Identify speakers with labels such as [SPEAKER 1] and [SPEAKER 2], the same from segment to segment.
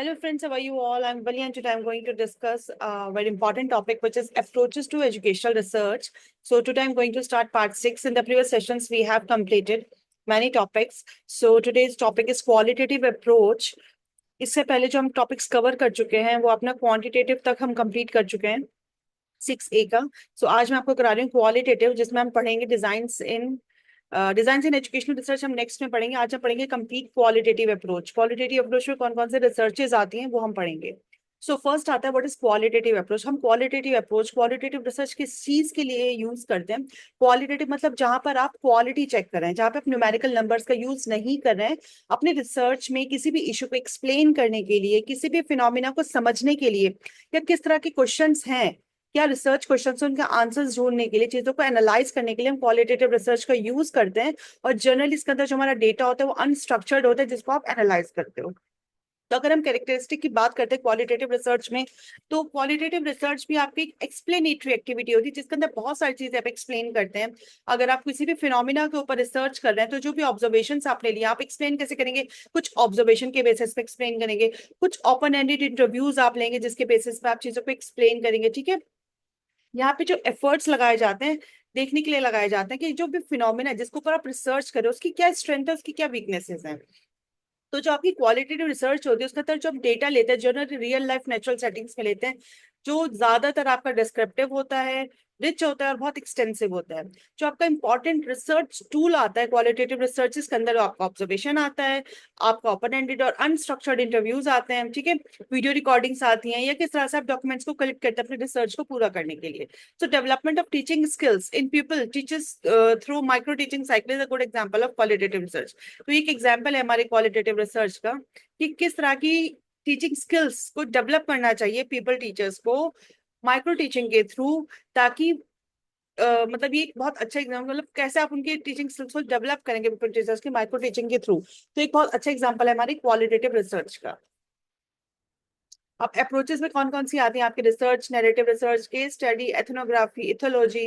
[SPEAKER 1] Hello friends, how are you all? I'm Vali and today I'm going to discuss a very important topic which is approaches to educational research. So today I'm going to start part 6. In the previous sessions we have completed many topics. So today's topic is qualitative approach. इससे पहले जो हम topics cover कर चुके हैं वो अपना quantitative तक हम कंप्लीट कर चुके हैं 6A का। सो आज मैं आपको करा रही हूँ क्वालिटेटिव जिसमें हम पढ़ेंगे डिजाइन इन एजुकेशनल रिसर्च हम नेक्स्ट में पढ़ेंगे। आज हम पढ़ेंगे complete qualitative approach. Qualitative approach में कौन कौन से रिसर्चेज आती हैं वो हम पढ़ेंगे। सो फर्स्ट आता है व्हाट इज क्वालिटेटिव अप्रोच। हम क्वालिटेटिव रिसर्च किस चीज के लिए यूज करते हैं? क्वालिटेटिव मतलब जहां पर आप क्वालिटी चेक कर रहे हैं, जहां पे आप न्यूमेरिकल नंबर्स का यूज नहीं कर रहे हैं अपने रिसर्च में किसी भी इशू को एक्सप्लेन करने के लिए, किसी भी फिनोमिना को समझने के लिए, या किस तरह के क्वेश्चंस हैं, क्या रिसर्च क्वेश्चन है उनके आंसर्स ढूंढने के लिए, चीजों को एनालाइज करने के लिए हम क्वालिटेटिव रिसर्च का यूज करते हैं। और जनरली इसके अंदर जो हमारा डेटा होता है वो अनस्ट्रक्चर्ड होता है जिसको आप एनालाइज करते हो। तो अगर हम कैरेक्टरिस्टिक की बात करते हैं क्वालिटेटिव रिसर्च में, तो क्वालिटेटिव रिसर्च भी आपकी एक एक्सप्लेनेटरी एक्टिविटी होती है जिसके अंदर बहुत सारी चीजें आप एक्सप्लेन करते हैं। अगर आप किसी भी फिनोमिना के ऊपर रिसर्च कर रहे हैं तो जो भी ऑब्जर्वेशन आपने लिया आप एक्सप्लेन कैसे करेंगे? कुछ ऑब्जर्वेशन के बेसिस पे एक्सप्लेन करेंगे, कुछ ओपन एंडेड इंटरव्यूज आप लेंगे जिसके बेसिस पे आप चीजों को एक्सप्लेन करेंगे। ठीक है, यहाँ पे जो एफर्ट्स लगाए जाते हैं देखने के लिए लगाए जाते हैं कि जो भी फिनोमिना है जिसके ऊपर आप रिसर्च करें उसकी क्या स्ट्रेंथ है, उसकी क्या वीकनेसेस हैं। तो जो आपकी क्वालिटेटिव रिसर्च होती है उसके अंदर जो आप डेटा लेते हैं general real life natural settings में लेते हैं, जो ज्यादातर आपका डिस्क्रिप्टिव होता है, रिच होता है और बहुत एक्सटेंसिव होता है। जो आपका इंपॉर्टेंट रिसर्च टूल आता है क्वालिटेटिव रिसर्च के अंदर, आपका ऑब्जर्वेशन आता है, आपका ओपन एंडेड और अनस्ट्रक्चर्ड इंटरव्यूज आते हैं, ठीक है, वीडियो रिकॉर्डिंग्स आती हैं, या किस तरह से आप डॉक्यूमेंट्स को कलेक्ट करते हैं अपने रिसर्च को पूरा करने के लिए। सो development of teaching skills in people teachers through micro teaching cycle is a good example of qualitative research. तो एक एग्जांपल है हमारे क्वालिटेटिव रिसर्च का कि किस तरह की टीचिंग स्किल्स को डेवलप करना चाहिए पीपल टीचर्स को माइक्रो टीचिंग के थ्रू, ताकि मतलब ये एक बहुत अच्छा एग्जाम्पल, मतलब कैसे आप उनके टीचिंग स्किल्स को डेवलप करेंगे पीपल टीचर्स के माइक्रो टीचिंग के थ्रू। तो एक बहुत अच्छा एग्जाम्पल है हमारी क्वालिटेटिव रिसर्च का। अब अप्रोचेस में कौन कौन सी आती है आपकी research? Narrative research, case study, ethnography, ethology,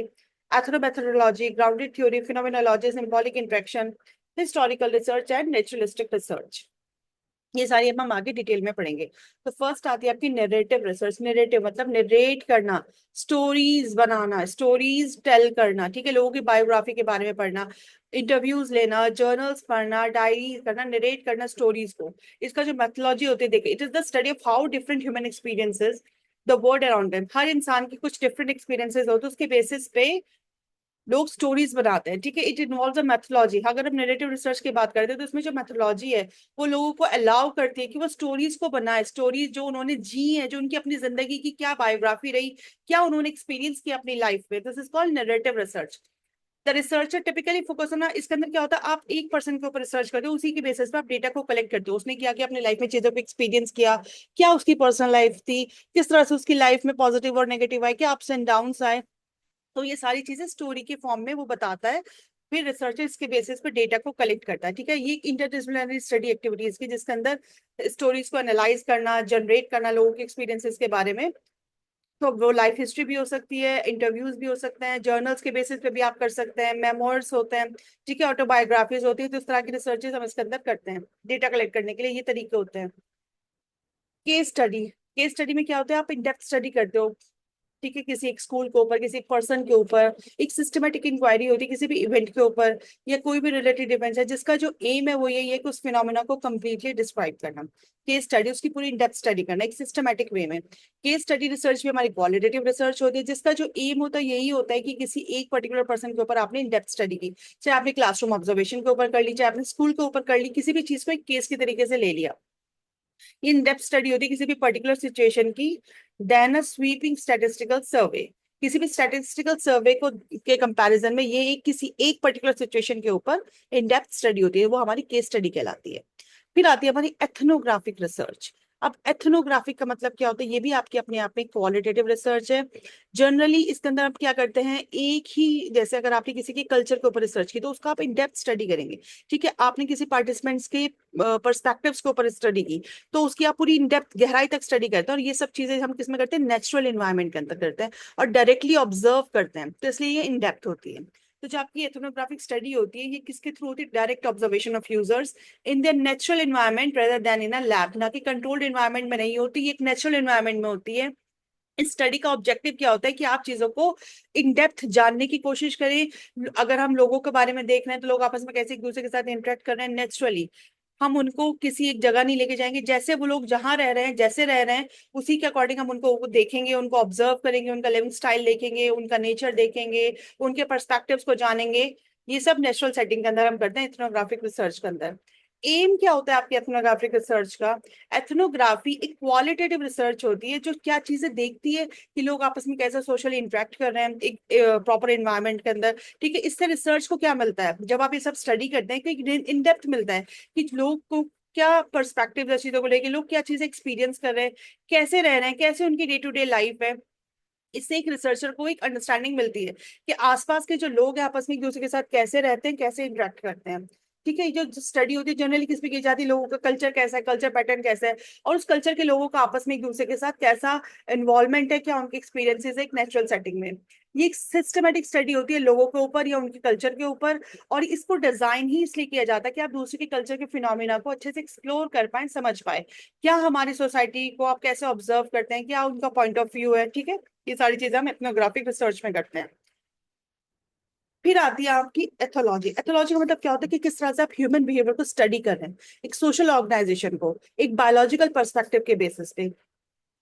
[SPEAKER 1] ethnomethodology, grounded theory, phenomenology, symbolic interaction, historical research and naturalistic research. ये सारी अब हम आगे डिटेल में पढ़ेंगे। तो फर्स्ट आती है आपकी नैरेटिव रिसर्च। नैरेटिव मतलब नरेट करना, स्टोरीज बनाना, स्टोरीज टेल करना, ठीक है, लोगों की बायोग्राफी के बारे में पढ़ना, इंटरव्यूज लेना, जर्नल्स पढ़ना, डायरी करना, नरेट करना स्टोरीज को। इसका जो मेथोलॉजी होती है देखिए, it is the study of how different human experiences the world around them. हर इंसान की कुछ डिफरेंट एक्सपीरियंसेस होते हैं, उसके बेसिस पे लोग स्टोरीज बनाते हैं, ठीक है। It involves a methodology. अगर हम नैरेटिव रिसर्च की बात करते हैं तो इसमें जो मैथोलॉजी है वो लोगों को अलाउ करती है कि वो स्टोरीज को बनाए, स्टोरीज जो उन्होंने जी है, जो उनकी अपनी जिंदगी की क्या बायोग्राफी रही, क्या उन्होंने एक्सपीरियंस किया अपनी लाइफ में। This is called narrative research. The researcher typically focus on, इसके अंदर क्या होता है, आप एक पर्सन के ऊपर रिसर्च करते हो, उसी के बेसिस पे आप डेटा को कलेक्ट करते हो, उसने क्या किया अपनी लाइफ में, चीजों को एक्सपीरियंस किया, क्या उसकी पर्सनल लाइफ थी, किस तरह से उसकी लाइफ में पॉजिटिव और नेगेटिव आए, क्या अप्स एंड डाउन आए। तो ये सारी चीजें स्टोरी के फॉर्म में वो बताता है। फिर रिसर्चर इसके बेसिस पे डेटा को कलेक्ट करता है, ठीक है। ये इंटरडिसिप्लिनरी स्टडी एक्टिविटीज की जिसके अंदर स्टोरीज को एनालाइज करना, जनरेट करना लोगों के एक्सपीरियंसेस के बारे में। तो वो लाइफ हिस्ट्री भी हो सकती है, इंटरव्यूज भी हो सकते हैं, जर्नल्स के बेसिस पे भी आप कर सकते हैं, मेमोर्स होते हैं, ठीक है, ऑटोबायोग्राफीज होती है। तो इस तरह की रिसर्चेस हम इसके अंदर करते हैं डेटा कलेक्ट करने के लिए। ये तरीके होते हैं। केस स्टडी, केस स्टडी में क्या होता है, आप इन डेप्थ स्टडी करते हो, ठीक है, किसी एक स्कूल के ऊपर, किसी एक पर्सन के ऊपर, एक सिस्टमेटिक इंक्वायरी होती है किसी भी इवेंट के ऊपर, या कोई भी रिलेटेड इवेंट है जिसका जो एम है वो यही है कि उस फिनोमेना को कंप्लीटली डिस्क्राइब करना। केस स्टडी उसकी पूरी इन डेप्थ स्टडी करना एक सिस्टमेटिक वे में। केस स्टडी रिसर्च भी हमारी क्वालिटेटिव रिसर्च होती है जिसका जो एम होता है यही होता है कि किसी एक पर्टिकुलर पर्सन के ऊपर आपने इन डेप्थ स्टडी की, चाहे आपने क्लासरूम ऑब्जर्वेशन के ऊपर कर ली, चाहे आपने स्कूल के ऊपर कर ली, किसी भी चीज को एक केस के तरीके से ले लिया। इन डेप्थ स्टडी होती है किसी भी पर्टिकुलर सिचुएशन की। देन अ स्वीपिंग स्टैटिस्टिकल सर्वे, किसी भी स्टैटिस्टिकल सर्वे को के कंपैरिजन में ये एक किसी एक पर्टिकुलर सिचुएशन के ऊपर इन डेप्थ स्टडी होती है, वो हमारी केस स्टडी कहलाती है। फिर आती है हमारी एथनोग्राफिक रिसर्च। अब एथनोग्राफिक का मतलब क्या होता है? ये भी आपके अपने आप में क्वालिटेटिव रिसर्च है। जनरली इसके अंदर आप क्या करते हैं, एक ही, जैसे अगर आपने किसी के कल्चर के ऊपर रिसर्च की तो उसका आप इन डेप्थ स्टडी करेंगे, ठीक है। आपने किसी पार्टिसिपेंट्स के पर्सपेक्टिव्स के ऊपर स्टडी की तो उसकी आप पूरी इन डेप्थ गहराई तक स्टडी करते हैं। और ये सब चीजें हम किसमें करते हैं? नेचुरल एनवायरनमेंट के अंदर करते हैं और डायरेक्टली ऑब्जर्व करते हैं, तो इसलिए ये इन डेप्थ होती है। तो जो आपकी एथनोग्राफिक स्टडी होती है ये किसके थ्रू होती है? Direct observation of users in their natural environment rather then in a lab, ना कि कंट्रोल्ड एनवायरनमेंट में नहीं होती, ये एक नेचुरल एनवायरनमेंट में होती है। इस स्टडी का ऑब्जेक्टिव क्या होता है कि आप चीजों को इन डेप्थ जानने की कोशिश करें। अगर हम लोगों के बारे में देख रहे हैं तो लोग आपस में कैसे एक दूसरे के साथ इंटरेक्ट कर रहे हैं नेचुरली, हम उनको किसी एक जगह नहीं लेके जाएंगे, जैसे वो लोग जहां रह रहे हैं जैसे रह रहे हैं उसी के अकॉर्डिंग हम उनको देखेंगे, उनको ऑब्जर्व करेंगे, उनका लिविंग स्टाइल देखेंगे, उनका नेचर देखेंगे, उनके पर्सपेक्टिव्स को जानेंगे। ये सब नेचुरल सेटिंग के अंदर हम करते हैं इथनोग्राफिक रिसर्च के अंदर। एम क्या होता है आपकी एथनोग्राफिक रिसर्च का? एथनोग्राफी एक क्वालिटेटिव रिसर्च होती है जो क्या चीजें देखती है कि लोग आपस में कैसे सोशली इंटरेक्ट कर रहे हैं एक प्रॉपर एनवायरनमेंट के अंदर। ठीक है, इससे रिसर्च को क्या मिलता है जब आप ये सब स्टडी करते हैं कि इन डेप्थ मिलता है कि लोग को क्या पर्सपेक्टिव है चीजों को लेके, लोग क्या चीजें एक्सपीरियंस कर रहे हैं, कैसे रह रहे हैं, कैसे उनकी डे टू डे लाइफ है। इससे एक रिसर्चर को एक अंडरस्टैंडिंग मिलती है कि आसपास के जो लोग हैं आपस में एक दूसरे के साथ कैसे रहते हैं, कैसे इंटरेक्ट करते हैं। ठीक है, ये जो स्टडी होती है जनरली किस पे की जाती है? लोगों का कल्चर कैसा है, कल्चर पैटर्न कैसा है, और उस कल्चर के लोगों का आपस में एक दूसरे के साथ कैसा इन्वॉल्वमेंट है, क्या उनके एक्सपीरियंसेस है एक नेचुरल सेटिंग में। ये एक सिस्टमेटिक स्टडी होती है लोगों के ऊपर या उनके कल्चर के ऊपर, और इसको डिजाइन ही इसलिए किया जाता है कि आप दूसरे के कल्चर के फिनोमिना को अच्छे से एक्सप्लोर कर पाए, समझ पाए क्या हमारी सोसाइटी को आप कैसे ऑब्जर्व करते हैं, क्या उनका पॉइंट ऑफ व्यू है। ठीक है, ये सारी चीजें हम एथनोग्राफिक रिसर्च में करते हैं। फिर आती है आपकी एथोलॉजी। एथोलॉजी का मतलब क्या होता है कि किस तरह से आप ह्यूमन बिहेवियर को स्टडी कर रहे हैं, एक सोशल ऑर्गेनाइजेशन को एक बायोलॉजिकल पर्सपेक्टिव के बेसिस पे।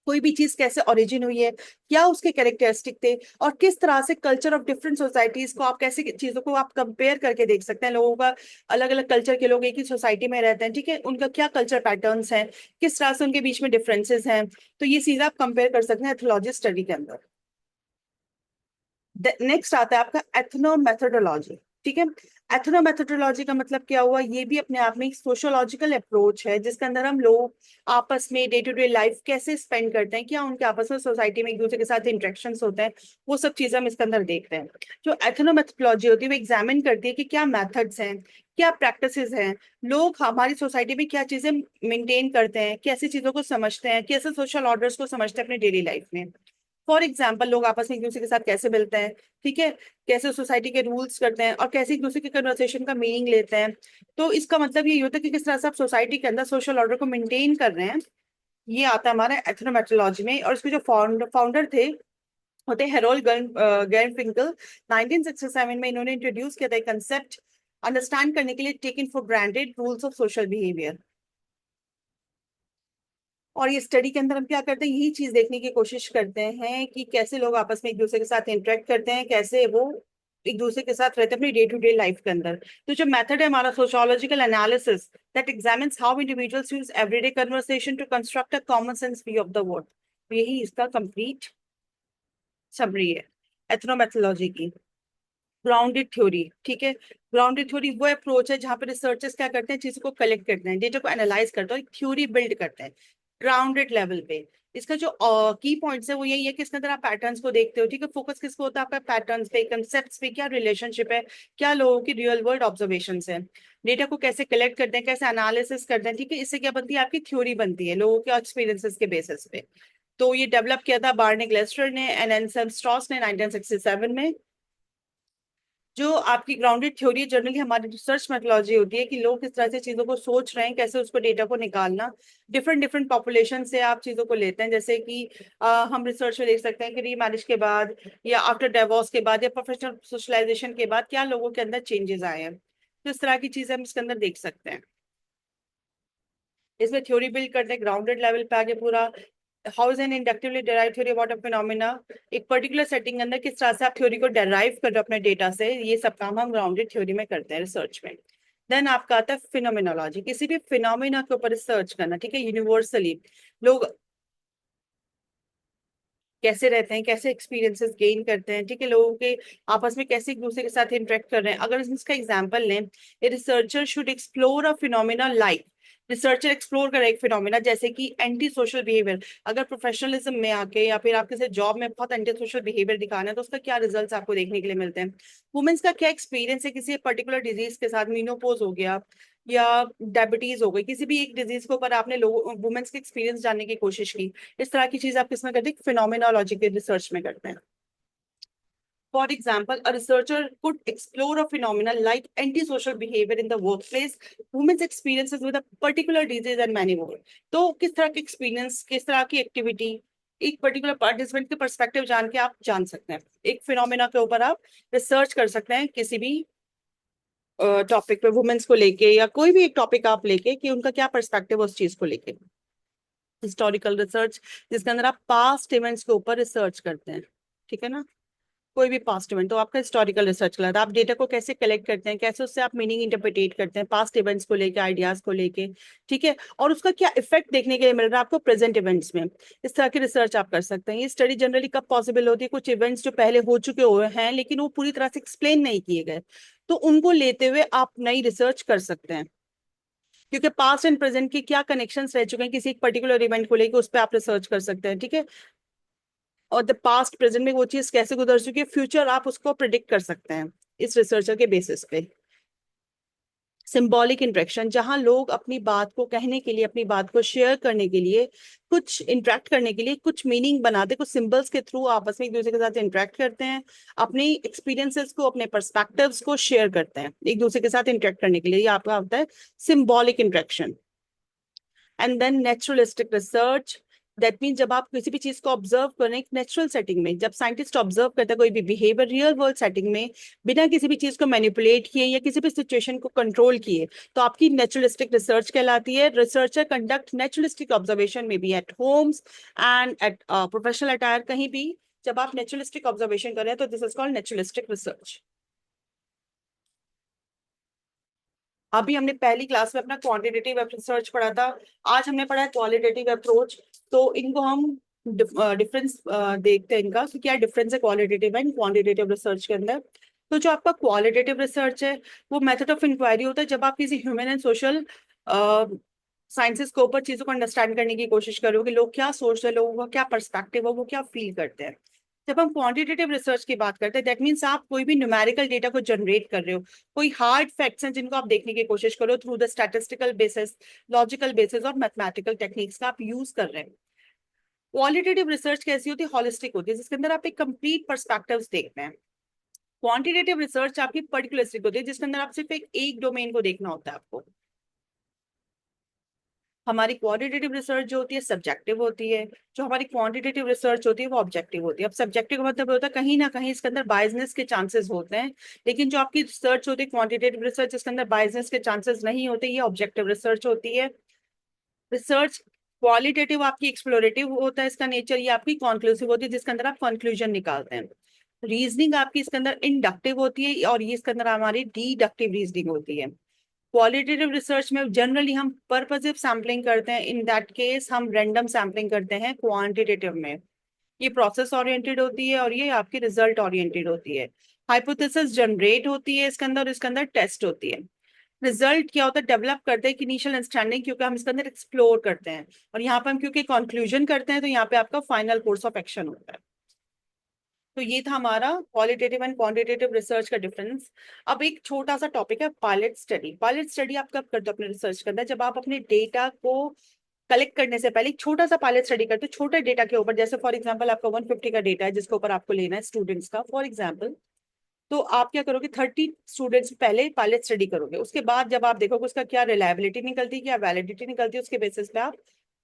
[SPEAKER 1] कोई भी चीज कैसे ओरिजिन हुई है, क्या उसके कैरेक्टरिस्टिक थे, और किस तरह से कल्चर ऑफ डिफरेंट सोसाइटीज को आप कैसे चीजों को आप कंपेयर करके देख सकते हैं। लोगों का अलग अलग कल्चर के लोग एक ही सोसाइटी में रहते हैं, ठीक है, उनका क्या कल्चर पैटर्न्स हैं, किस तरह से उनके बीच में डिफरेंसेस हैं, तो ये चीज आप कंपेयर कर सकते हैं एथोलॉजी स्टडी के अंदर। नेक्स्ट आता है आपका एथनोमेथोडोलॉजी। ठीक है, एथनोमेथोडोलॉजी का मतलब क्या हुआ? ये भी अपने आप में एक सोशोलॉजिकल अप्रोच है जिसके अंदर हम लोग आपस में डे टू डे लाइफ कैसे स्पेंड करते हैं, क्या उनके आपस में सोसाइटी में एक दूसरे के साथ इंटरेक्शंस होते हैं, वो सब चीजें हम इसके अंदर देखते हैं। जो एथनोमेथोडोलॉजी होती है वो एग्जामिन करती है कि क्या मेथड्स हैं, क्या प्रैक्टिसेस हैं, लोग हमारी सोसाइटी में क्या चीजें मेंटेन करते हैं, कैसी चीजों को समझते हैं, कैसे सोशल ऑर्डर्स को समझते हैं अपनी डेली लाइफ में। फॉर एग्जाम्पल लोग आपस में एक दूसरे के साथ कैसे मिलते हैं, ठीक है, कैसे सोसाइटी के रूल्स करते हैं और कैसे एक दूसरे के कन्वर्सेशन का मीनिंग लेते हैं। तो इसका मतलब ये होता है कि किस तरह से आप सोसाइटी के अंदर सोशल ऑर्डर को मेंटेन कर रहे हैं। ये आता है हमारे एथनोमेट्रोलॉजी में, और इसके जो फाउंडर थे होते हेरोल्ड गैरफिंकल। 1967 में इन्होंने इंट्रोड्यूस किया था कंसेप्ट अंडरस्टैंड करने के लिए, taken for granted rules of social behaviour. और ये स्टडी के अंदर हम क्या करते हैं, यही चीज देखने की कोशिश करते हैं कि कैसे लोग आपस में एक दूसरे के साथ इंटरेक्ट करते हैं, कैसे वो एक दूसरे के साथ रहते हैं अपनी डे टू डे लाइफ के अंदर। तो जो मेथड है हमारा sociological analysis that examines how individuals use everyday conversation to construct a common sense view of the world. यही इसका कंप्लीट समरी है एथनोमेथोलॉजी की। ग्राउंडेड थ्योरी, ठीक है, ग्राउंडेड थ्योरी वो अप्रोच है जहां पे रिसर्चर्स क्या करते हैं, चीजों को कलेक्ट करते हैं, डेटा को एनालाइज करते हैं, थ्योरी बिल्ड करते हैं ग्राउंडेड लेवल पे। इसका जो की पॉइंट्स है वो यही है कि इसके अंदर आप पैटर्न्स को देखते हो, ठीक है, फोकस किसको होता है आपका पैटर्न्स पे, कंसेप्ट्स पे, क्या रिलेशनशिप है, क्या लोगों की रियल वर्ल्ड ऑब्जर्वेशन है, डेटा को कैसे कलेक्ट करते हैं, कैसे एनालिसिस करते हैं। ठीक है, इससे क्या बनती है आपकी थ्योरी बनती है लोगों के एक्सपीरियंसेस के बेसिस पे। तो ये डेवलप किया था बार्ने ग्लेस्टर ने एंड एनसेम स्ट्रॉस ने 1967 में। जो आपकी ग्राउंडेड थ्योरी जनरली हमारी रिसर्च मेथोलॉजी होती है कि लोग किस तरह से चीजों को सोच रहे हैं, कैसे उसको डेटा को निकालना, डिफरेंट डिफरेंट पॉपुलेशन से आप चीजों को लेते हैं। जैसे कि हम रिसर्च में देख सकते हैं कि रीमैरिज के बाद या आफ्टर डिवोर्स के बाद या प्रोफेशनल सोशलाइजेशन के बाद क्या लोगों के अंदर चेंजेस आए हैं, तो इस तरह की चीजें हम इसके अंदर देख सकते हैं। इसमें थ्योरी बिल्ड करते हैं ग्राउंडेड लेवल पे आगे पूरा। How is an inductively derive theory about a phenomena, एक पर्टिकुलर सेटिंग के अंदर किस तरह से आप थ्योरी को डेराइव कर रहे हो अपने डेटा से, ये सब काम हम ग्राउंडेड थ्योरी में करते हैं रिसर्च में। देन आपका आता है फिनोमिनोलॉजी, किसी भी फिनोमिना के ऊपर रिसर्च करना, ठीक है, यूनिवर्सली लोग कैसे रहते हैं, कैसे एक्सपीरियंसेस गेन करते हैं, ठीक है, लोगों के आपस में कैसे एक दूसरे के साथ इंटरेक्ट कर रहे हैं। अगर इसका एग्जांपल लें, a researcher should explore a phenomena like, researcher explore करे एक फिनोमिना जैसे कि एंटी सोशल बिहेवियर। अगर प्रोफेशनलिज्म में आके या फिर आप किसी जॉब में बहुत एंटी सोशल बिहेवियर दिखाना है तो उसका क्या रिजल्ट्स आपको देखने के लिए मिलते हैं। वुमेन्स का क्या एक्सपीरियंस है किसी पर्टिकुलर डिजीज के साथ, मीनोपॉज हो गया या डायबिटीज हो गई, किसी भी एक डिजीज के ऊपर आपने लोगों वुमेन्स के एक्सपीरियंस जानने की कोशिश की। इस तरह की चीज आप किसमें करते हैं, फिनोमिनोलॉजी के रिसर्च में करते हैं। For example, a researcher could explore a phenomenon like antisocial behavior in the workplace, women's experiences with a particular disease and many more. तो किस तरह के एक्सपीरियंस, किस तरह की एक्टिविटी एक पर्टिकुलर पार्टिसिपेंट के पर्सपेक्टिव जान के आप जान सकते हैं, एक फिनोमेना के ऊपर आप रिसर्च कर सकते हैं किसी भी टॉपिक पे, वुमेन्स को लेके या कोई भी एक टॉपिक आप लेके कि उनका क्या पर्सपेक्टिव उस चीज को लेके। हिस्टोरिकल रिसर्च जिसके अंदर आप पास्ट इवेंट्स के ऊपर रिसर्च करते हैं, ठीक है ना, कोई भी पास्ट इवेंट तो आपका हिस्टोरिकल रिसर्च कहलाता है। आप डेटा को कैसे कलेक्ट करते हैं, कैसे उससे आप मीनिंग इंटरप्रिटेट करते हैं पास्ट इवेंट्स को लेके, आइडियाज को लेके, ठीक है, और उसका क्या इफेक्ट देखने के लिए मिल रहा है आपको प्रेजेंट इवेंट्स में, इस तरह की रिसर्च आप कर सकते हैं। ये स्टडी जनरली कब पॉसिबल होती है, कुछ इवेंट्स जो पहले हो चुके हुए हैं लेकिन वो पूरी तरह से एक्सप्लेन नहीं किए गए, तो उनको लेते हुए आप नई रिसर्च कर सकते हैं, क्योंकि पास्ट एंड प्रेजेंट के क्या कनेक्शंस रह चुके हैं किसी एक पर्टिकुलर इवेंट को लेकर, उस पर आप रिसर्च कर सकते हैं, ठीक है, और द पास्ट प्रेजेंट में वो चीज कैसे गुजर चुकी है, फ्यूचर आप उसको प्रिडिक्ट कर सकते हैं इस रिसर्चर के बेसिस पे। सिंबॉलिक इंटरेक्शन, जहां लोग अपनी बात को कहने के लिए, अपनी बात को शेयर करने के लिए, कुछ इंटरेक्ट करने के लिए कुछ मीनिंग बनाते, कुछ सिंबल्स के थ्रू आपस में एक दूसरे के साथ इंटरेक्ट करते हैं, अपने एक्सपीरियंसेस को, अपने पर्सपेक्टिव्स को शेयर करते हैं एक दूसरे के साथ इंटरेक्ट करने के लिए, ये आपका होता है symbolic interaction. And then naturalistic research, that mean जब आप किसी भी चीज को ऑब्जर्व करें एक नेचुरल सेटिंग में, जब साइंटिस्ट ऑब्जर्व करते हैं कोई भी बिहेवियर रियल वर्ल्ड सेटिंग में, बिना किसी भी चीज को मैनिपुलेट किए या किसी भी सिचुएशन को कंट्रोल किए, तो आपकी नेचुरलिस्टिक रिसर्च कहलाती है। रिसर्चर कंडक्ट नेचुरलिस्टिक ऑब्जर्वेशन में be at homes and at professional attire, कहीं भी जब आप नेचुरलिस्टिक ऑब्जर्वेशन कर रहे हैं तो this is called naturalistic research. अभी हमने पहली क्लास में अपना क्वांटिटेटिव रिसर्च पढ़ा था, आज हमने पढ़ा है क्वालिटेटिव अप्रोच। तो इनको हम डिफरेंस देखते हैं इनका कि क्या डिफरेंस है क्वालिटेटिव एंड क्वांटिटेटिव रिसर्च के अंदर। तो जो आपका क्वालिटेटिव रिसर्च है वो मेथड ऑफ इंक्वायरी होता है जब आप किसी ह्यूमन एंड सोशल साइंसेस के ऊपर चीजों को अंडरस्टैंड करने की कोशिश कर रहे हो कि लोग क्या सोच रहे हैं, लोगों का क्या पर्सपेक्टिव है, वो क्या फील करते हैं। जब हम क्वांटिटेटिव रिसर्च की बात करते हैं दैट मीन्स आप कोई भी न्यूमेरिकल डेटा को जनरेट कर रहे हो, कोई हार्ड फैक्ट्स हैं जिनको आप देखने की कोशिश करो through the statistical basis, logical basis और मैथमेटिकल टेक्निक्स का आप यूज कर रहे हैं। क्वालिटेटिव रिसर्च कैसी होती है, हॉलिस्टिक होती है, जिसके अंदर आप एक कंप्लीट पर्सपेक्टिव्स देखते हैं। क्वांटिटेटिव रिसर्च आपकी पर्टिकुलरिस्टिक होती है जिसके अंदर आप सिर्फ एक डोमेन को देखना होता है आपको। हमारी क्वांटिटेटिव रिसर्च जो होती है सब्जेक्टिव होती है, जो हमारी क्वांटिटेटिव रिसर्च होती है वो ऑब्जेक्टिव होती है। अब सब्जेक्टिव का मतलब होता है कहीं ना कहीं इसके अंदर बायसनेस के चांसेस होते हैं, लेकिन जो आपकी रिसर्च होती है क्वांटिटेटिव रिसर्च जिसके अंदर बायसनेस के चांसेस नहीं होते, ये ऑब्जेक्टिव रिसर्च होती है। रिसर्च क्वालिटेटिव आपकी एक्सप्लोरेटिव होता है इसका नेचर, ये आपकी कॉन्क्लूसिव होती है जिसके अंदर आप कंक्लूजन निकालते हैं। रीजनिंग आपकी इसके अंदर इंडक्टिव होती है और ये इसके अंदर हमारी डिडक्टिव रीजनिंग होती है। क्वालिटेटिव रिसर्च में जनरली हम पर्पसिव सैम्पलिंग करते हैं, इन दैट केस हम रैंडम सैम्पलिंग करते हैं। क्वांटिटेटिव में ये प्रोसेस ओरिएंटेड होती है और ये आपकी रिजल्ट ओरिएंटेड होती है। हाइपोथेसिस जनरेट होती है इसके अंदर, इसके अंदर टेस्ट होती है। रिजल्ट क्या होता है, डेवलप करते हैं इनिशियल अंडरस्टैंडिंग, क्योंकि हम इसके अंदर एक्सप्लोर करते हैं, और यहाँ पे हम क्योंकि कंक्लूजन करते हैं तो यहाँ पे आपका फाइनल कोर्स ऑफ एक्शन होता है। तो ये था हमारा क्वालिटेटिव एंड क्वांटिटेटिव रिसर्च का डिफरेंस। अब एक छोटा सा टॉपिक है पायलट स्टडी। पायलट स्टडी आप कब करते हो अपने रिसर्च के अंदर, जब आप अपने डेटा को कलेक्ट करने से पहले एक छोटा सा पायलट स्टडी करते हो छोटे डेटा के ऊपर। जैसे फॉर एग्जांपल आपका 150 का डेटा है जिसके ऊपर आपको लेना है स्टूडेंट्स का फॉर एग्जांपल, तो आप क्या करोगे 30 स्टूडेंट्स पहले पायलट स्टडी करोगे, उसके बाद जब आप देखोगे उसका क्या रिलायबिलिटी निकलती है, क्या वैलिडिटी निकलती है, उसके बेसिस पे आप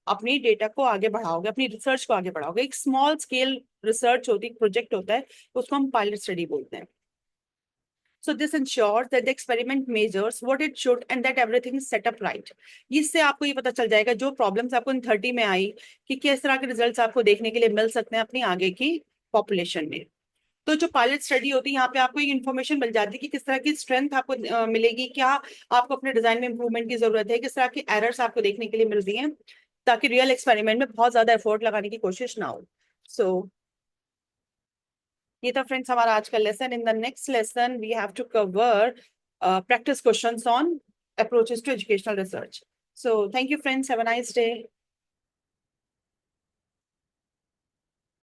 [SPEAKER 1] अपनी डेटा को आगे बढ़ाओगे, अपनी रिसर्च को आगे बढ़ाओगे। एक स्मॉल स्केल रिसर्च होती है, प्रोजेक्ट होता है, उसको हम पायलट स्टडी बोलते हैं। So this ensures that the experiment measures what it should and that everything is set up right. इससे आपको ये पता चल जाएगा जो प्रॉब्लम्स आपको इन 30 में आई कि किस तरह के रिजल्ट्स आपको देखने के लिए मिल सकते हैं अपनी आगे की पॉपुलेशन में। तो जो पायलट स्टडी होती है यहाँ पे आपको एक इन्फॉर्मेशन मिल जाती है कि किस तरह की स्ट्रेंथ आपको मिलेगी, क्या आपको अपने डिजाइन में इंप्रूवमेंट की जरूरत है, किस तरह की एरर्स आपको देखने के लिए मिल रही हैं, ताकि रियल एक्सपेरिमेंट में बहुत ज्यादा एफर्ट लगाने की कोशिश ना हो। सो ये था फ्रेंड्स हमारा आज का lesson. In the next lesson we have to cover practice questions on approaches to educational research. So thank you friends, have a nice day.